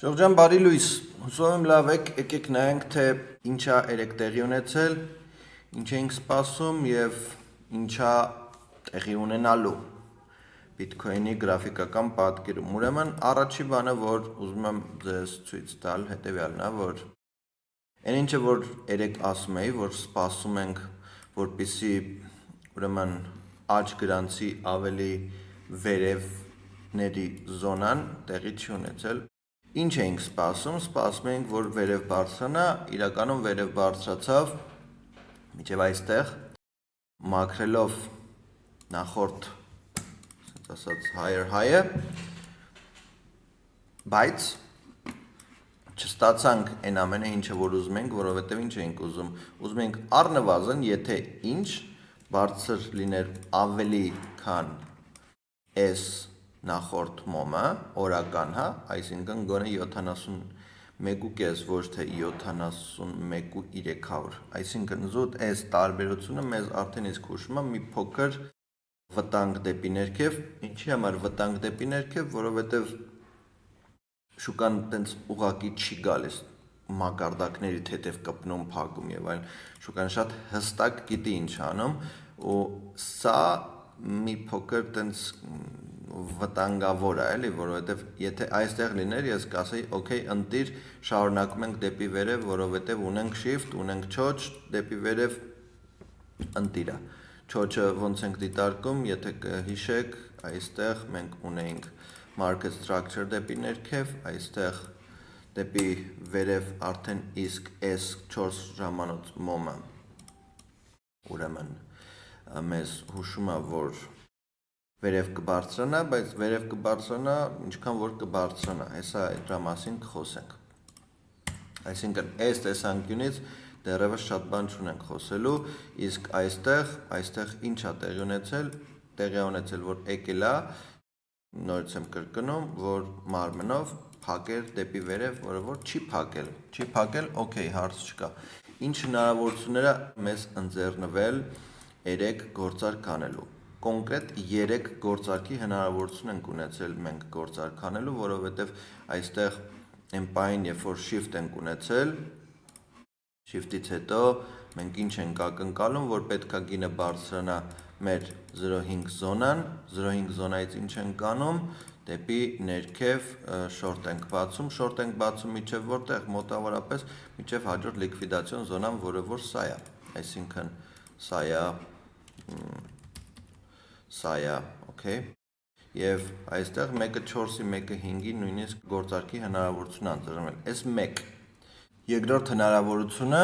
Շողջան, բարի լույս, հուսով եմ լավ եք, եկեք նայենք, թե ինչա երեք տեղի ունեցել, ինչ էինք սպասում և ինչա տեղի ունենալու Bitcoin-ի գրաֆիկական պատկերում։ Ուրեմն առաջի բանը, որ ուզում եմ ձեզ ցույց տալ, հետևյալն է, որ այն ինչը որ երեք ասում էի, որ սպասում ենք, որպեսզի ուրեմն աջ գրանցի ավելի վերևների զոնան տեղի չի ունեցել։ Ինչ էինք սպասում էինք, որ վերև բարձրանա, իրականում վերև բարձրացավ մինչև այստեղ, մաքրելով նախորդ, ասենց ասած, higher high-ը, բայց չստացանք այն ամենը, ինչը որ ուզում ենք, որովհետև ինչ էինք ուզում ենք առնվազն, եթե ինչ բարձր լիներ ավելի քան S նախորդ մոմը, օրական, հա, այսինքն գոնե 71.5, ոչ թե 71.300, այսինքն զուտ այս տարբերությունը մեզ արդեն իսկ հուշում է մի փոքր վտանգ դեպի ներքև, ինչի համար վտանգ դեպի ներքև, որովհետև շուկան տենց ուղղակի չի գալիս մակարդակների թեթև կպնում, փակում եւ այլն, շուկան շատ հստակ գիտի ինչ անում ու սա մի փոքր տենց վտանգավոր է, էլի, որովհետև եթե այստեղ լիներ, ես կասեի, օքեյ, ընտիր, շարունակում ենք դեպի վերև, որովհետև ունենք shift, ունենք չոչ, դեպի վերև ընտիրա։ Չոչը ոնց ենք դիտարկում, եթե կհիշեք, այստեղ մենք ունեինք market structure դեպի ներքև, այստեղ դեպի վերև արդեն իսկ S 4 ժամանոց մոմը, ուրեմն մեզ հուշում է, որ վերև կբարձրանա, բայց վերև կբարձրանա, ինչքան որ կբարձրանա, հեսա դրա մասին կխոսենք։ Այսինքն, այս տեսանկյունից դեռևս շատ բան չունենք խոսելու, իսկ այստեղ ինչ է տեղի ունեցել, որ եկել է, նորից եմ կրկնում, որ մարմնով փակեր դեպի վերև, որը որ չի փակել, օքեյ, հարց չկա։ Ինչ հնարավորություններ է մեզ ընձեռնվել 3 գործարք անելու։ Կոնկրետ 3 գործարքի հնարավորություն ենք ունեցել մենք գործարք անելու, որովհետև այստեղ այն պահին, երբ որ shift ենք ունեցել, shift-ից հետո մենք ինչ ենք ակնկալում, որ պետք է գինը բարձրանա մեր 0.5 զոնան, 0.5 զոնայից ինչ ենք անում, դեպի ներքև շորտ ենք բացում միջև որտեղ, մոտավորապես միջև հաջորդ լիկվիդացիոն զոնան, որը որ սա է, այսինքն սա է, օքեյ, և այստեղ մեկը 4-ի, մեկը 5-ի նույնիսկ գործարքի հնարավորություն անձրվել, այս մեկ, երկրորդ հնարավորությունը,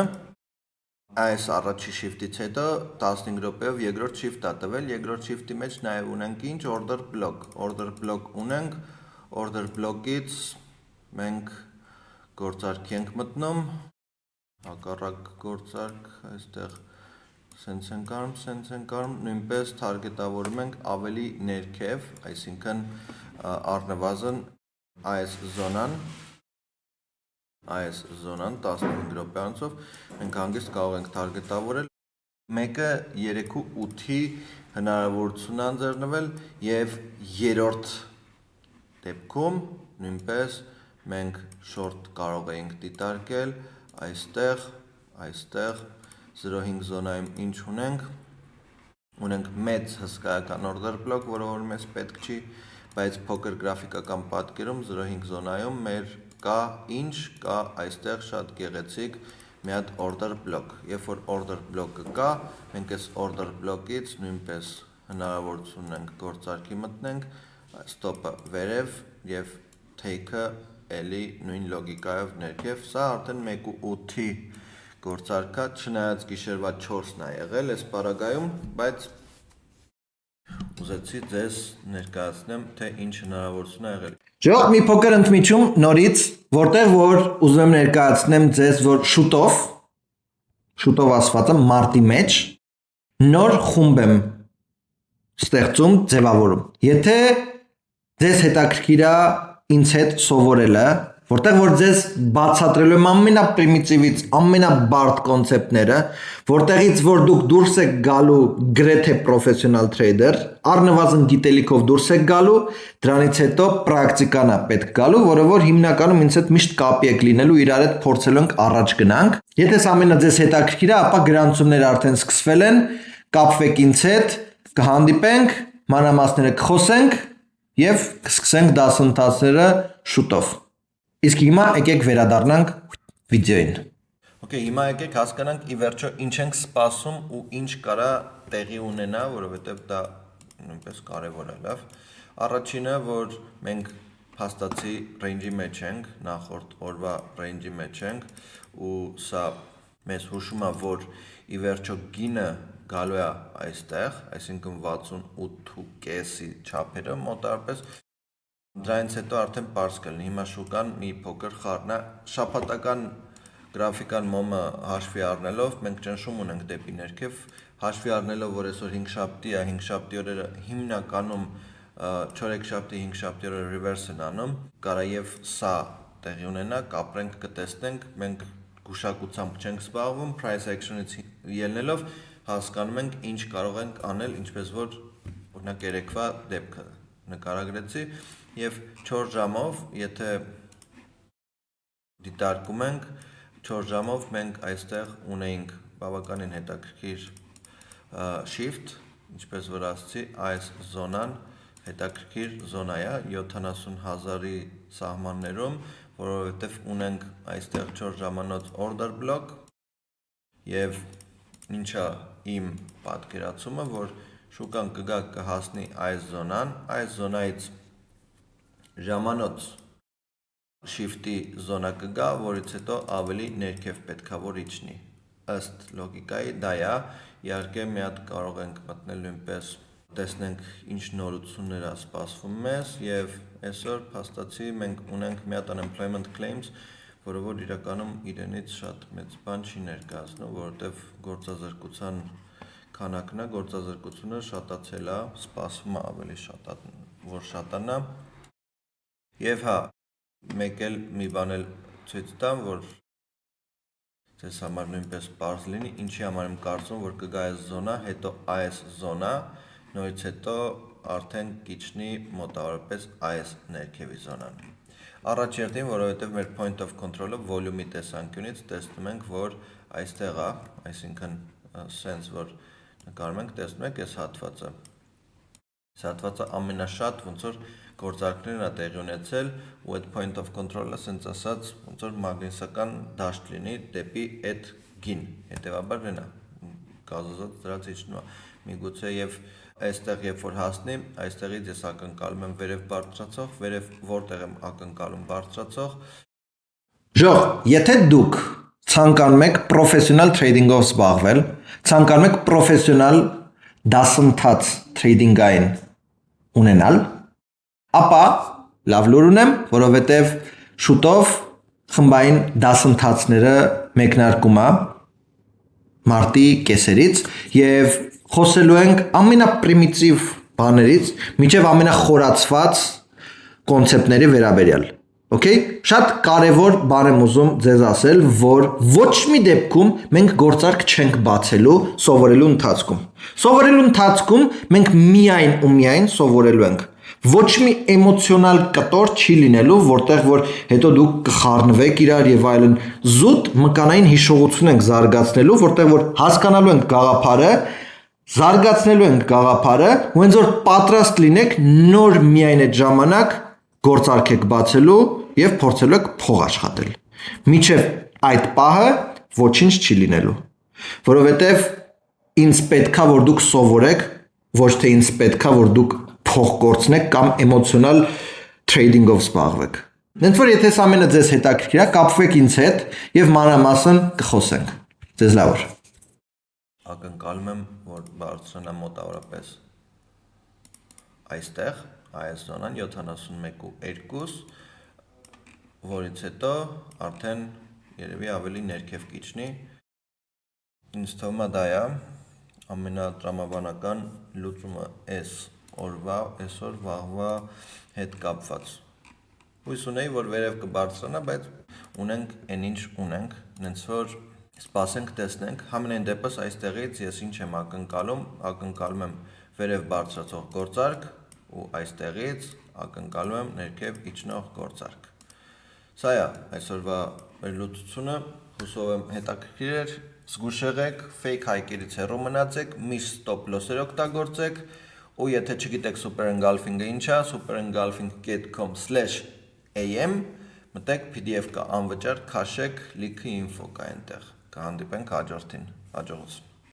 այս առաջի shift-ից հետո 15 րոպեով երկրորդ shift-ա տվել, երկրորդ shift-ի մեջ նաև ունենք ինչ, order block ունենք, order block-ից մենք գործարքի ենք մտնում, հակառակ գործարք, այստեղ սենց ենք անում, նույնպես թարգետավորում ենք ավելի ներքև, այսինքն առնվազն այս զոնան 15 րոպե անցով մենք հանգիստ կարող ենք թարգետավորել, մեկը 3.8-ի հնարավորություն անձեռնվել և երրորդ դեպքում նույնպես մենք շորտ կարող էինք դիտարկել, այստեղ 0.5 զոնայում ինչ ունենք մեծ հսկայական order block, որը որ մեզ պետք չի, բայց փոքր գրաֆիկական պատկերում 0.5 զոնայում մեր կա այստեղ շատ գեղեցիկ մի հատ order block, երբ որ order block-ը կա, մենք այս order block-ից նույնպես հնարավորություն ունենք գործարքի մտնենք, stop-ը վերև և take-ը էլի նույն լոգիկայով ներքև, սա արդեն 1.8-ի գործարքա, չնայած գիշերվա 4-ն է եղել այս պարագայում, բայց ուզեցի ձեզ ներկայացնեմ, թե ինչ հնարավորություն է եղել։ Ժողով մի փոքր ընդմիջում նորից, որտեղ որ ուզում եմ ներկայացնեմ ձեզ, որ շուտով ասվածը մարտի մեջ նոր խումբ եմ ստեղծում, ձևավորում։ Եթե ձեզ հետաքրքիր է ինձ հետ սովորելը, որտեղ որ ձեզ բացատրելու եմ ամենապրիմիտիվից, ամենաբարդ կոնցեպտները, որտեղից որ դուք դուրս եք գալու գրեթե պրոֆեսիոնալ տրեյդեր, առնվազն գիտելիքով դուրս եք գալու, դրանից հետո պրակտիկան է պետք գալու, որը որ հիմնականում ինձ հետ միշտ կապի եք լինելու, իրար հետ փորձելու ենք առաջ գնանք։ Եթե սա ամենը ձեզ հետաքրքիր է, ապա գրանցումները արդեն սկսվել են, կապվեք ինձ հետ, կհանդիպենք, մանրամասները կխոսենք եւ կսկսենք դասընթացները շուտով։ Իսկ հիմա եկեք վերադառնանք վիդեոին։ Okay, հիմա եկեք հասկանանք ի վերջո ինչ ենք սպասում ու ինչ կարա տեղի ունենա, որովհետեւ դա նույնպես կարևոր է, լավ։ Առաջինը, որ մենք փաստացի range-ի մեջ ենք, նախորդ օրվա range-ի մեջ ենք ու սա մեզ հուշում է, որ ի վերջո գինը գալու է այստեղ, այսինքն 68.5-ի չափերը մոտարապես։ Դրանից հետո արդեն պարզ կլինի, հիմա շուկան մի փոքր խառն է, շաբաթական գրաֆիկան մոմը հաշվի առնելով, մենք ճնշում ունենք դեպի ներքև, հաշվի առնելով, որ այսօր 5-շաբթի է, 5-շաբթի օրերը հիմնականում 4-շաբթի 5-շաբթի օրերը reverse են անում, կարա եւ սա տեղի ունենա, կապրենք, կտեսնենք, մենք գուշակությամբ չենք զբաղվում, price action-ից ելնելով հասկանում ենք ինչ կարող ենք անել, ինչպես որ օրինակ երեկվա դեպքը նկարագրեցի եւ 4 ժամով, եթե դիտարկում ենք 4 ժամով մենք այստեղ ունեինք բավականին հետաքրքիր shift, ինչպես որ ասացի, այս զոնան հետաքրքիր զոնա է 70,000-ի սահմաններում, որովհետեւ ունենք այստեղ 4 ժամանոց order block եւ ինչա իմ պատկերացումը, որ շուկան կգա կհասնի այս զոնան, այս զոնայից ժամանոց shift-ի զոնա կգա, որից հետո ավելի ներքև պետքա որ իջնի։ Ըստ լոգիկայի դա է, իհարկե մի հատ կարող ենք մտնել նույնպես տեսնենք ինչ նորություններ է սպասվում մեզ եւ այսօր փաստացի մենք ունենք մի հատ unemployment claims, որը որ իրականում իրենից շատ մեծ բան չի ներկայացնում, որովհետեւ գործազրկության քանակն է, գործազրկությունը շատացել է, սպասվում է ավելի որ շատանա։ Եվ հա, մեկ էլ մի բան էլ ցույց տամ, որ ձեզ համար նույնպես պարզ լինի, ինչի համար եմ կարծում, որ կգա այս զոնա, հետո այս զոնա, նորից հետո արդեն կիջնի մոտավորապես այս ներքևի զոնան։ Առաջերտին, որովհետև մեր point of control-ը volume-ի տեսանկյունից տեսնում ենք, որ այստեղ է, այսինքն sense, որ նկարում ենք, տեսնում եք այս հատվածը։ Այս հատվածը ամենաշատ ոնց որ գործարքներն է տեղի ունեցել ու այդ point of control-ը ասենց ասած ոնց որ մագնիսական դաշտ լինի դեպի այդ գին, հետևաբար դենա գազազած դրած իջնում է։ Միգուցե եւ այստեղ երբ որ հասնի, այստեղից ես ակնկալում եմ վերև բարձրացող, վերև որտեղ եմ ակնկալում բարձրացող։ Ժող, եթե դուք ցանկանում եք պրոֆեսիոնալ տրեյդինգով զբաղվել, ցանկանում եք պրոֆեսիոնալ դասընթաց տրեյդինգային ունենալ, ապա լավ լուր ունեմ, որովհետև շուտով խմբային դասընթացները մեկնարկում է մարտի կեսերից եւ խոսելու ենք ամենապրիմիտիվ բաներից մինչեւ ամենախորացված կոնցեպտների վերաբերյալ։ Okay, շատ կարևոր բան եմ ուզում ձեզ ասել, որ ոչ մի դեպքում մենք գործարք չենք բացելու սովորելու ընթացքում։ Սովորելու ընթացքում մենք միայն ու միայն սովորելու ենք։ Ոչ մի էմոցիոնալ կտոր չի լինելու, որտեղ որ հետո դուք կխառնվեք իրար եւ այլն։ Զուտ մկանային հիշողություն ենք զարգացնելու, որտեղ որ հասկանալու ենք գաղափարը, զարգացնելու ենք գաղափարը, ու հենց որ պատրաստ լինեք նոր միայն այդ ժամանակ գործարք եք բացելու եւ փորձելու եք փող աշխատել։ Մինչեւ այդ պահը ոչինչ չի լինելու, որովհետեւ ինձ պետքա որ դուք սովորեք, ոչ թե ինձ պետքա որ դուք փող կորցնեք կամ էմոցիոնալ տրեյդինգով զբաղվեք։ Հենց որ եթե սա ամենը ձեզ հետաքրքիր է, կապվեք ինձ հետ եւ մանրամասն կխոսենք։ Ձեզ լավ օր։ Ակնկալում եմ, որ բարձրանա մոտավորապես այստեղ այս զոնան 71.2, որից հետո արդեն երևի ավելի ներքև կիջնի։ Ինձ թվում է դա է ամենատրամաբանական լուծումը այս օրվա, այսօր վաղվա հետ կապված։ Հույս ունեի, որ վերև կբարձրանա, բայց ունենք այն ինչ ունենք, հենց որ սպասենք, տեսնենք, համենայն դեպս այստեղից ես ինչ եմ ակնկալում եմ վերև բարձրացող գործարք ու այստեղից ակնկալում եմ ներքև իջնող գործարք։ Սա է այսօրվա վերլուծությունը, հուսով եմ հետաքրքիր էր, զգուշ եղեք, fake հայկերից հեռու մնացեք, միշտ stop loss-եր օգտագործեք, ու եթե չգիտեք super engulfing-ը ինչ է, superengulfing.com/am մտեք PDF կա անվճար քաշեք, լիքը info կա այնտեղ։ Կհանդիպենք հաջորդին, հաջողություն։